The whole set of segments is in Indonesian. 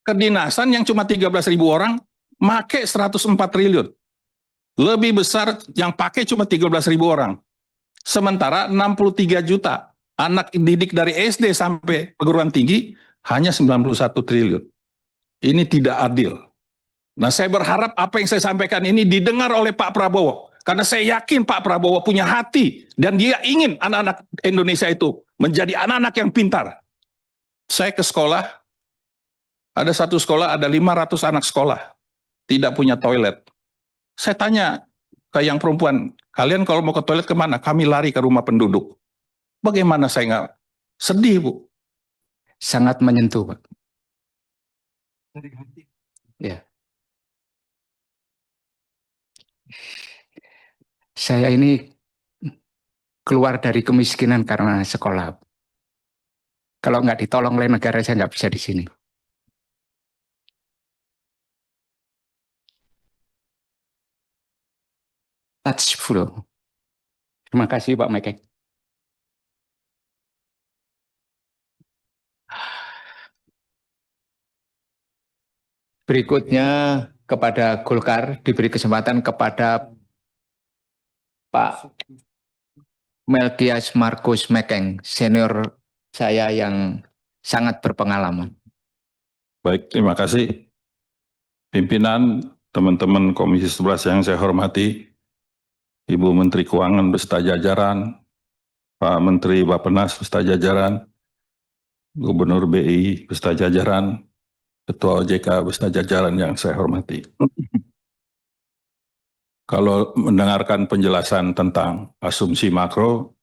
kedinasan yang cuma 13.000 orang, make 104 triliun. Lebih besar yang pakai cuma 13.000 orang. Sementara 63 juta anak didik dari SD sampai perguruan tinggi hanya 91 triliun. Ini tidak adil. Nah, saya berharap apa yang saya sampaikan ini didengar oleh Pak Prabowo. Karena saya yakin Pak Prabowo punya hati dan dia ingin anak-anak Indonesia itu menjadi anak-anak yang pintar. Saya ke sekolah, ada satu sekolah, ada 500 anak sekolah, tidak punya toilet. Saya tanya ke yang perempuan, kalian kalau mau ke toilet kemana? Kami lari ke rumah penduduk. Bagaimana saya nggak sedih, Bu? Sangat menyentuh, Pak. Ya. Saya ini keluar dari kemiskinan karena sekolah. Kalau nggak ditolong oleh negara, saya nggak bisa di sini. Touchful. Terima kasih, Pak Mekeng. Berikutnya kepada Golkar diberi kesempatan kepada Pak Melkias Markus Mekeng, senior saya yang sangat berpengalaman. Baik, terima kasih. Pimpinan, teman-teman Komisi 11 yang saya hormati, Ibu Menteri Keuangan beserta jajaran, Pak Menteri Bappenas beserta jajaran, Gubernur BI beserta jajaran, Ketua OJK beserta jajaran yang saya hormati. Kalau mendengarkan penjelasan tentang asumsi makro,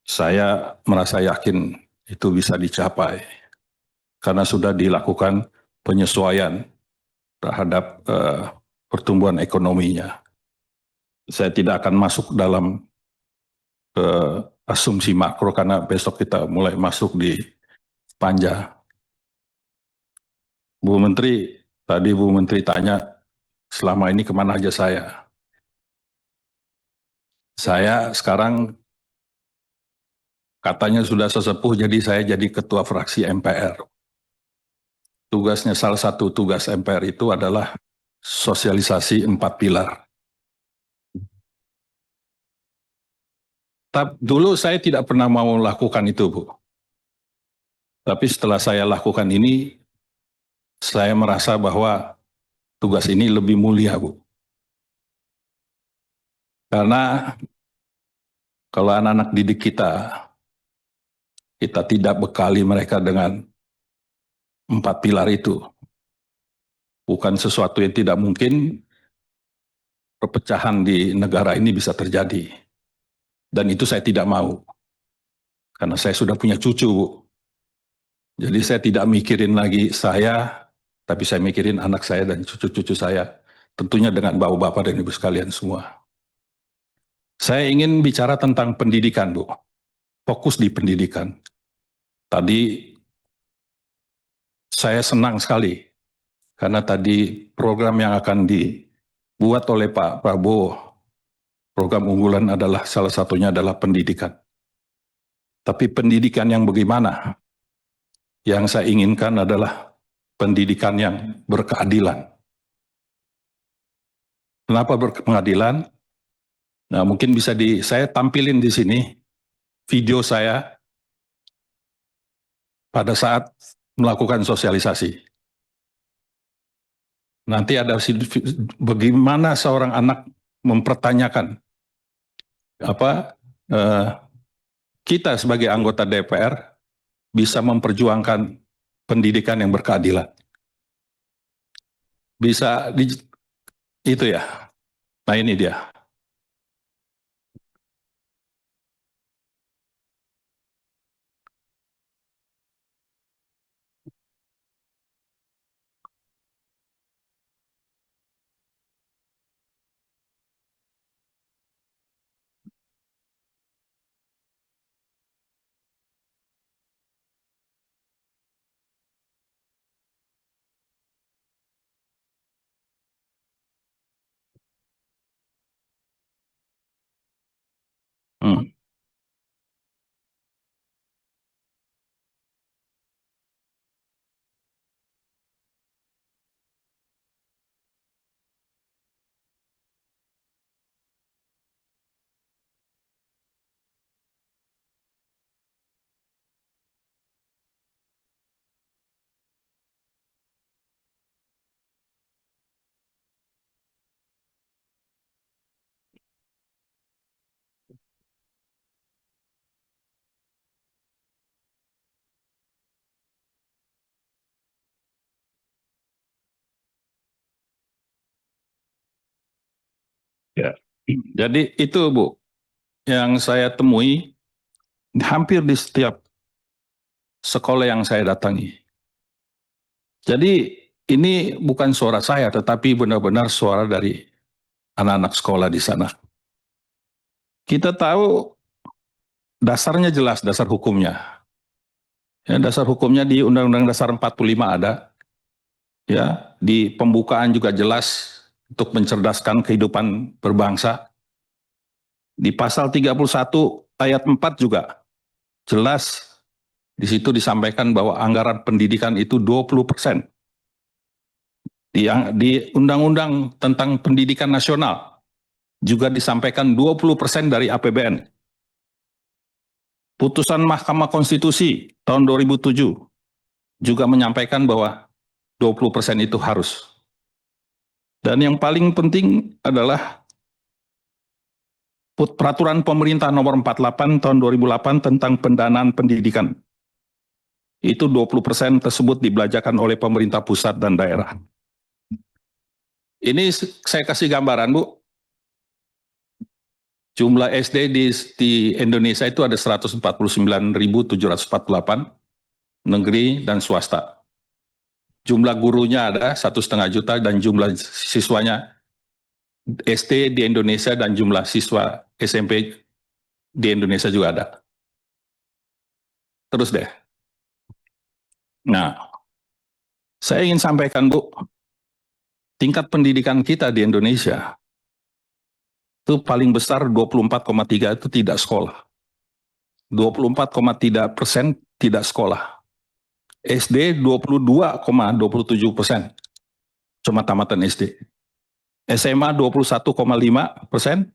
saya merasa yakin itu bisa dicapai karena sudah dilakukan penyesuaian terhadap pertumbuhan ekonominya. Saya tidak akan masuk dalam asumsi makro karena besok kita mulai masuk di panja. Bu Menteri, tadi Bu Menteri tanya selama ini kemana aja saya. Saya sekarang katanya sudah sesepuh, jadi saya jadi ketua fraksi MPR. Tugasnya, salah satu tugas MPR itu adalah sosialisasi 4 pilar. Dulu saya tidak pernah mau lakukan itu, Bu. Tapi setelah saya lakukan ini, saya merasa bahwa tugas ini lebih mulia, Bu. Karena kalau anak-anak didik kita tidak bekali mereka dengan 4 pilar itu. Bukan sesuatu yang tidak mungkin, perpecahan di negara ini bisa terjadi. Dan itu saya tidak mau. Karena saya sudah punya cucu, Bu. Jadi saya tidak mikirin lagi saya, tapi saya mikirin anak saya dan cucu-cucu saya. Tentunya dengan bapak-bapak dan ibu sekalian semua. Saya ingin bicara tentang pendidikan, Bu. Fokus di pendidikan. Tadi saya senang sekali karena tadi program yang akan dibuat oleh Pak Prabowo, program unggulan adalah salah satunya adalah pendidikan. Tapi pendidikan yang bagaimana? Yang saya inginkan adalah pendidikan yang berkeadilan. Kenapa berpengadilan? Nah, mungkin bisa saya tampilin di sini video saya pada saat melakukan sosialisasi. Nanti ada bagaimana seorang anak mempertanyakan kita sebagai anggota DPR bisa memperjuangkan pendidikan yang berkeadilan. Bisa itu ya. Nah, ini dia. Jadi itu Bu, yang saya temui hampir di setiap sekolah yang saya datangi. Jadi ini bukan suara saya, tetapi benar-benar suara dari anak-anak sekolah di sana. Kita tahu dasarnya jelas, dasar hukumnya. Ya, dasar hukumnya di Undang-Undang Dasar 45 ada. Ya, di pembukaan juga jelas untuk mencerdaskan kehidupan berbangsa. Di pasal 31 ayat 4 juga jelas di situ disampaikan bahwa anggaran pendidikan itu 20%. Di Undang-Undang tentang Pendidikan Nasional juga disampaikan 20% dari APBN. Putusan Mahkamah Konstitusi tahun 2007 juga menyampaikan bahwa 20% itu harus. Dan yang paling penting adalah Peraturan Pemerintah Nomor 48 tahun 2008 tentang pendanaan pendidikan. Itu 20% tersebut dibelanjakan oleh pemerintah pusat dan daerah. Ini saya kasih gambaran, Bu. Jumlah SD di Indonesia itu ada 149.748, negeri dan swasta. Jumlah gurunya ada 1,5 juta dan jumlah siswanya SD di Indonesia dan jumlah siswa SMP di Indonesia juga ada. Terus deh. Nah, saya ingin sampaikan Bu, tingkat pendidikan kita di Indonesia itu paling besar 24,3 itu tidak sekolah. 24,3% tidak sekolah. SD 22,27%, cuma tamatan SD. SMA 21,5%,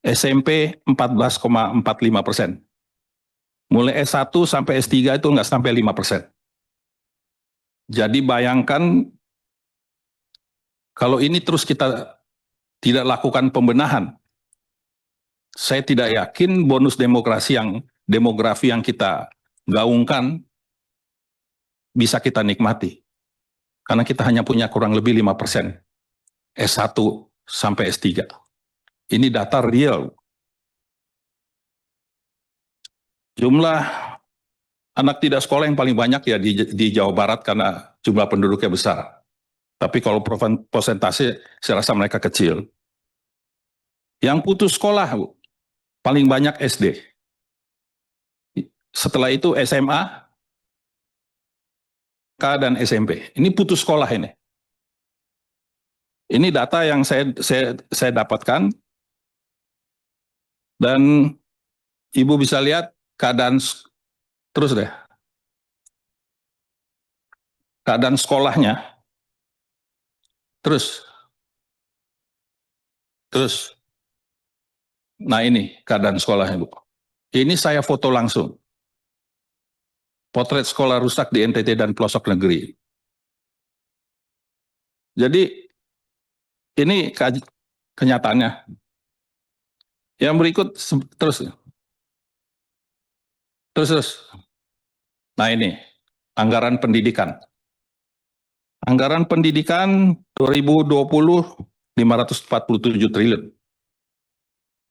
SMP 14,45%. Mulai S1 sampai S3 itu nggak sampai 5%. Jadi bayangkan kalau ini terus kita tidak lakukan pembenahan, saya tidak yakin bonus demografi yang kita gaungkan bisa kita nikmati. Karena kita hanya punya kurang lebih 5% S1 sampai S3. Ini data real. Jumlah anak tidak sekolah yang paling banyak ya di Jawa Barat karena jumlah penduduknya besar. Tapi kalau persentase saya rasa mereka kecil. Yang putus sekolah, Bu, paling banyak SD. Setelah itu SMA, K dan SMP. Ini putus sekolah ini. Ini data yang saya dapatkan. Dan Ibu bisa lihat keadaan terus deh. Keadaan sekolahnya. Terus. Nah ini keadaan sekolahnya, Bu. Ini saya foto langsung. Potret sekolah rusak di NTT dan pelosok negeri. Jadi ini kenyataannya. Yang berikut terus. Nah ini anggaran pendidikan. Anggaran pendidikan 2020 547 triliun.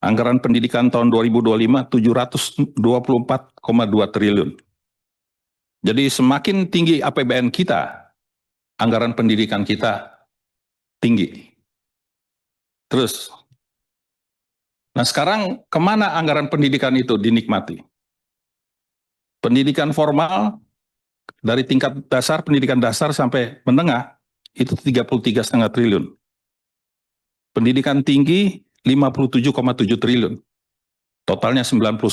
Anggaran pendidikan tahun 2025 724,2 triliun. Jadi semakin tinggi APBN kita, anggaran pendidikan kita tinggi. Terus, nah sekarang kemana anggaran pendidikan itu dinikmati? Pendidikan formal dari tingkat dasar, pendidikan dasar sampai menengah itu 33,5 triliun. Pendidikan tinggi 57,7 triliun. Totalnya 91,2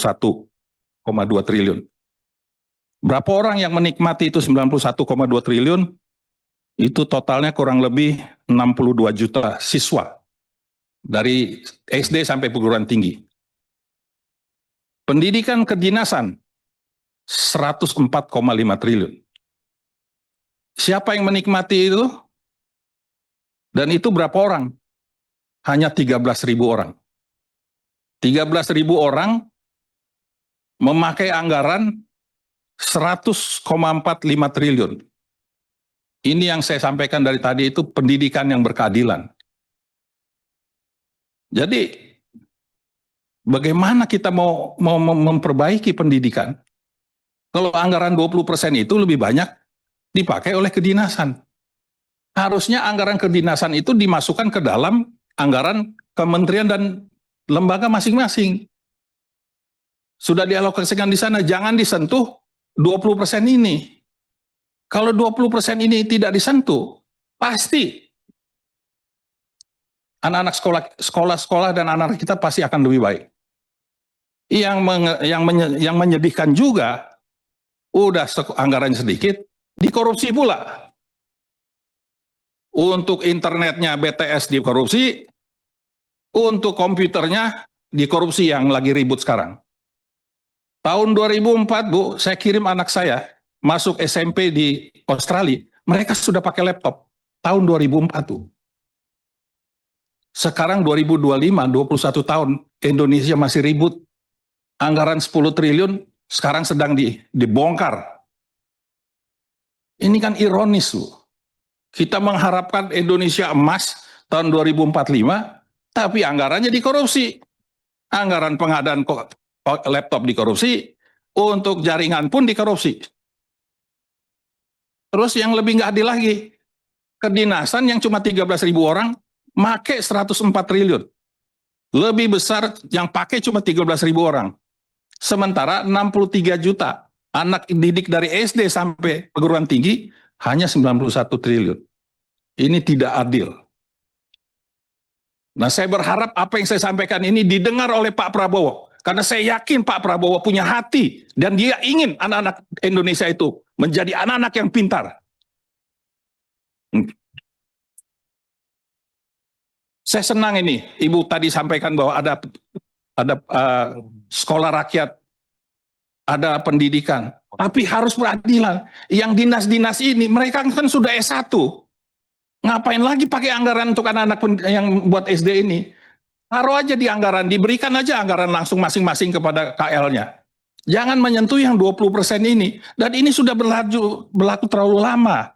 triliun. Berapa orang yang menikmati itu 91,2 triliun? Itu totalnya kurang lebih 62 juta siswa dari SD sampai perguruan tinggi. Pendidikan kedinasan 104,5 triliun. Siapa yang menikmati itu? Dan itu berapa orang? Hanya 13.000 orang. 13.000 orang memakai anggaran 100,45 triliun. Ini yang saya sampaikan dari tadi itu pendidikan yang berkeadilan. Jadi bagaimana kita mau memperbaiki pendidikan kalau anggaran 20% itu lebih banyak dipakai oleh kedinasan? Harusnya anggaran kedinasan itu dimasukkan ke dalam anggaran kementerian dan lembaga masing-masing. Sudah dialokasikan di sana, jangan disentuh 20% ini. Kalau 20% ini tidak disentuh, pasti anak-anak sekolah dan anak-anak kita pasti akan lebih baik. Yang menyedihkan juga, udah anggarannya sedikit, dikorupsi pula. Untuk internetnya BTS dikorupsi, untuk komputernya dikorupsi yang lagi ribut sekarang. Tahun 2004, Bu, saya kirim anak saya masuk SMP di Australia, mereka sudah pakai laptop. Tahun 2004 tuh. Sekarang 2025, 21 tahun, Indonesia masih ribut. Anggaran 10 triliun sekarang sedang dibongkar. Ini kan ironis, Bu. Kita mengharapkan Indonesia emas tahun 2045, tapi anggarannya dikorupsi. Anggaran pengadaan laptop dikorupsi, untuk jaringan pun dikorupsi. Terus yang lebih nggak adil lagi, kedinasan yang cuma 13.000 orang, make 104 triliun. Lebih besar yang pakai cuma 13.000 orang. Sementara 63 juta anak didik dari SD sampai perguruan tinggi hanya 91 triliun. Ini tidak adil. Nah, saya berharap apa yang saya sampaikan ini didengar oleh Pak Prabowo. Karena saya yakin Pak Prabowo punya hati dan dia ingin anak-anak Indonesia itu menjadi anak-anak yang pintar. Saya senang ini, Ibu tadi sampaikan bahwa ada sekolah rakyat, ada pendidikan, tapi harus beradilan. Yang dinas-dinas ini mereka kan sudah S1. Ngapain lagi pakai anggaran untuk anak-anak yang buat SD ini? Taruh aja di anggaran, diberikan aja anggaran langsung masing-masing kepada KL-nya. Jangan menyentuh yang 20% ini. Dan ini sudah berlaku terlalu lama.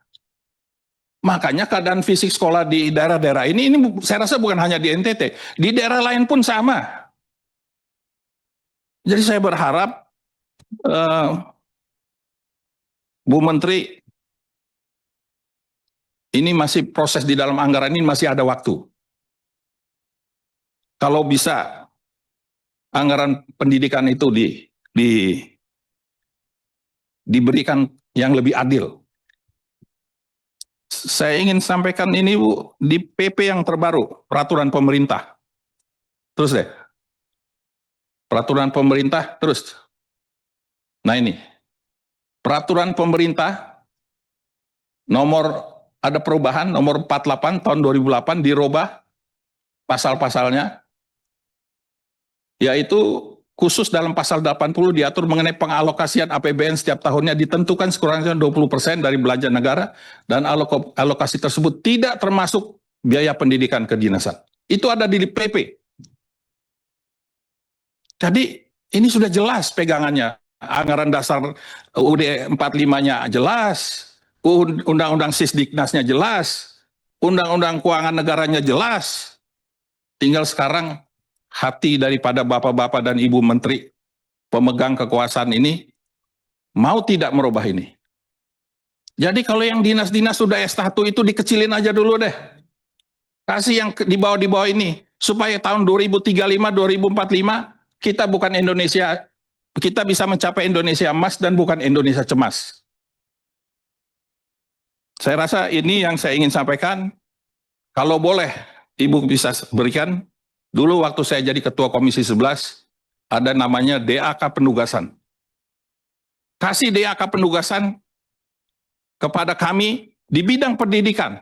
Makanya keadaan fisik sekolah di daerah-daerah ini saya rasa bukan hanya di NTT, di daerah lain pun sama. Jadi saya berharap Bu Menteri, ini masih proses di dalam anggaran ini masih ada waktu. Kalau bisa anggaran pendidikan itu diberikan yang lebih adil. Saya ingin sampaikan ini, Bu, di PP yang terbaru, peraturan pemerintah. Terus deh. Peraturan pemerintah, terus. Nah ini. Peraturan pemerintah ada perubahan nomor 48 tahun 2008 dirubah pasal-pasalnya, yaitu khusus dalam pasal 80 diatur mengenai pengalokasian APBN setiap tahunnya ditentukan sekurang-kurangnya 20% dari belanja negara dan alokasi tersebut tidak termasuk biaya pendidikan kedinasan. Itu ada di PP. Jadi ini sudah jelas pegangannya. Anggaran dasar UUD 45-nya jelas, Undang-Undang Sisdiknasnya jelas, Undang-Undang Keuangan Negaranya jelas. Tinggal sekarang hati daripada Bapak-Bapak dan Ibu Menteri pemegang kekuasaan ini mau tidak merubah ini. Jadi kalau yang dinas-dinas sudah S1 itu dikecilin aja dulu deh. Kasih yang di bawah ini supaya tahun 2035, 2045 kita bukan Indonesia, kita bisa mencapai Indonesia emas dan bukan Indonesia cemas. Saya rasa ini yang saya ingin sampaikan. Kalau boleh Ibu bisa berikan, dulu waktu saya jadi Ketua Komisi 11, ada namanya DAK penugasan. Kasih DAK penugasan kepada kami di bidang pendidikan.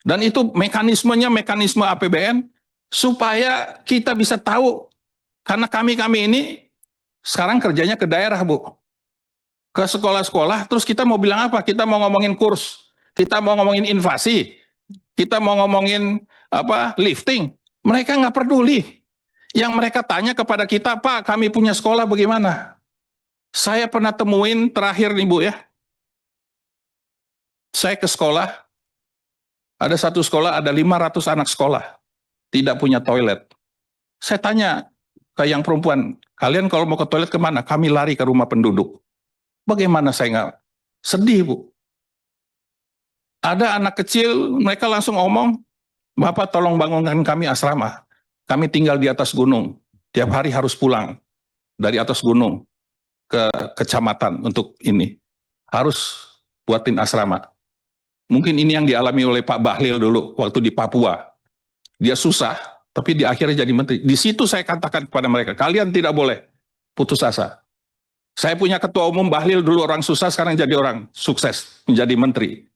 Dan itu mekanisme APBN, supaya kita bisa tahu, karena kami ini sekarang kerjanya ke daerah, Bu. Ke sekolah-sekolah, terus kita mau bilang apa? Kita mau ngomongin kurs, kita mau ngomongin invasi, kita mau ngomongin lifting. Mereka nggak peduli. Yang mereka tanya kepada kita, Pak, kami punya sekolah bagaimana? Saya pernah temuin terakhir nih, Bu, ya. Saya ke sekolah, ada satu sekolah, ada 500 anak sekolah. tidak punya toilet. Saya tanya ke yang perempuan, kalian kalau mau ke toilet kemana? Kami lari ke rumah penduduk. Bagaimana saya nggak sedih, Bu? Ada anak kecil, mereka langsung ngomong, Bapak tolong bangunkan kami asrama. Kami tinggal di atas gunung. Tiap hari harus pulang dari atas gunung ke kecamatan untuk ini. Harus buatin asrama. Mungkin ini yang dialami oleh Pak Bahlil dulu waktu di Papua. Dia susah, tapi di akhirnya jadi menteri. Di situ saya katakan kepada mereka, kalian tidak boleh putus asa. Saya punya ketua umum Bahlil dulu orang susah, sekarang jadi orang sukses, menjadi menteri.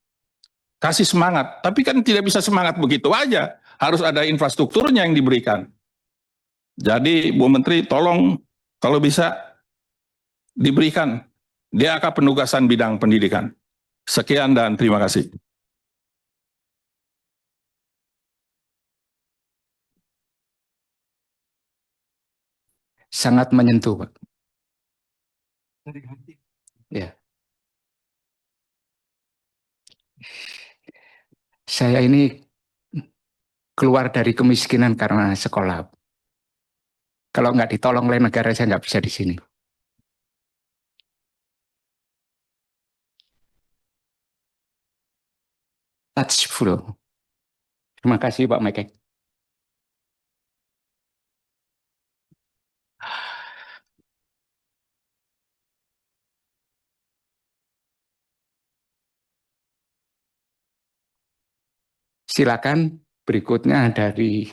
Kasih semangat, tapi kan tidak bisa semangat begitu aja. Harus ada infrastrukturnya yang diberikan. Jadi Bu Menteri tolong kalau bisa diberikan DAK penugasan bidang pendidikan. Sekian dan terima kasih. Sangat menyentuh, Pak. Ya, saya ini keluar dari kemiskinan karena sekolah. Kalau nggak ditolong oleh negara, saya nggak bisa di sini. Touchful. Terima kasih, Pak Mike. Silakan berikutnya dari